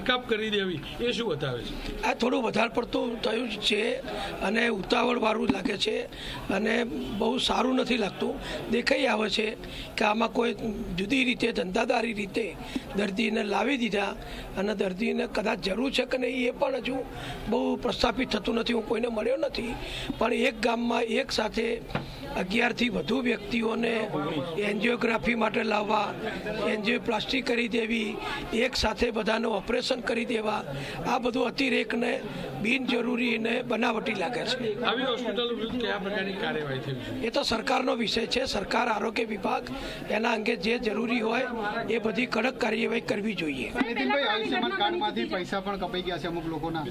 કાપ કરી દેવી એ શું બતાવે છે? આ થોડું વધારે પડતું થયું છે અને ઉતાવળવાળું લાગે છે અને બહુ સારું નથી લાગતું. દેખાઈ આવે છે કે આમાં કોઈ જુદી રીતે ધંધાદારી રીતે દર્દીને લાવી દીધા અને દર્દીને કદાચ જરૂર છે કે નહીં એ પણ હજુ બહુ પ્રસ્થાપિત થતું નથી. હું કોઈને મળ્યો નથી, પણ એક ગામમાં એક સાથે 11થી વધુ વ્યક્તિઓને એન્જિયોગ્રાફી માટે લાવવા, એન્જિયોપ્લાસ્ટી કરી દેવી, એક સાથે બધાનું ઓપરેશન કરી દેવા, આ બધું અતિરેકને બિનજરૂરીને બનાવટી લાગે છે. આવી હોસ્પિટલ વિરુદ્ધ કયા પ્રકારની કાર્યવાહી થઈ છે? એ તો સરકારનો વિષય છે. સરકાર, આરોગ્ય વિભાગ એના અંગે જે જરૂરી હોય એ બધી કડક કાર્યવાહી કરવી જોઈએ. આયુષ્યમાન કાર્ડમાંથી પૈસા પણ કપાઈ ગયા છે અમુક લોકોના.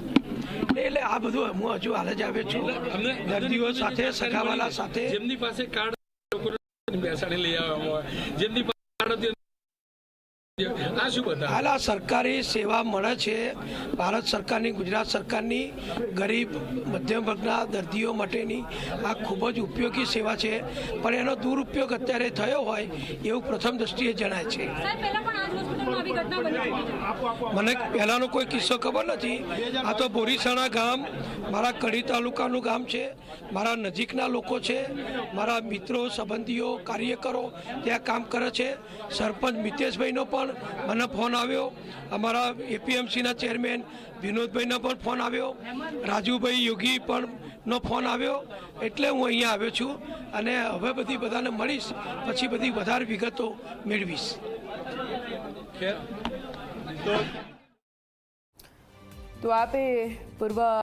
એટલે આ બધું હું હજુ હાલ જ આવ્યો છું. દર્દીઓ સાથે, સગાવાલા સાથે, જેમની પાસે કાર્ડ બેસાડી લઈ આવવામાં આવે, જેમની પાસે કાર્ડ હતી આ શું બતાવે? હાલ આ સરકારી સેવા મળે છે. ભારત સરકારની, ગુજરાત સરકારની ગરીબ મધ્યમ વર્ગના દર્દીઓ માટેની આ ખૂબ જ ઉપયોગી સેવા છે, પણ એનો દુરુપયોગ અત્યારે થયો હોય એવું પ્રથમ દ્રષ્ટિએ જણાય છે. મને પહેલાંનો કોઈ કિસ્સો ખબર નથી. આ તો બોરીસાણા ગામ મારા કડી તાલુકાનું ગામ છે. મારા નજીકના લોકો છે, મારા મિત્રો, સંબંધીઓ, કાર્યકરો ત્યાં કામ કરે છે. સરપંચ મિતેશભાઈનો પણ મને ફોન આવ્યો, અમારા એપીએમસીના ચેરમેન વિનોદભાઈનો પણ ફોન આવ્યો, રાજુભાઈ યોગી પણ નો ફોન આવ્યો. એટલે હું અહીંયા આવ્યો છું અને હવે બધી બધાને મળીશ, પછી બધી વધારે વિગતો મેળવીશ. તો આપે પૂર્વ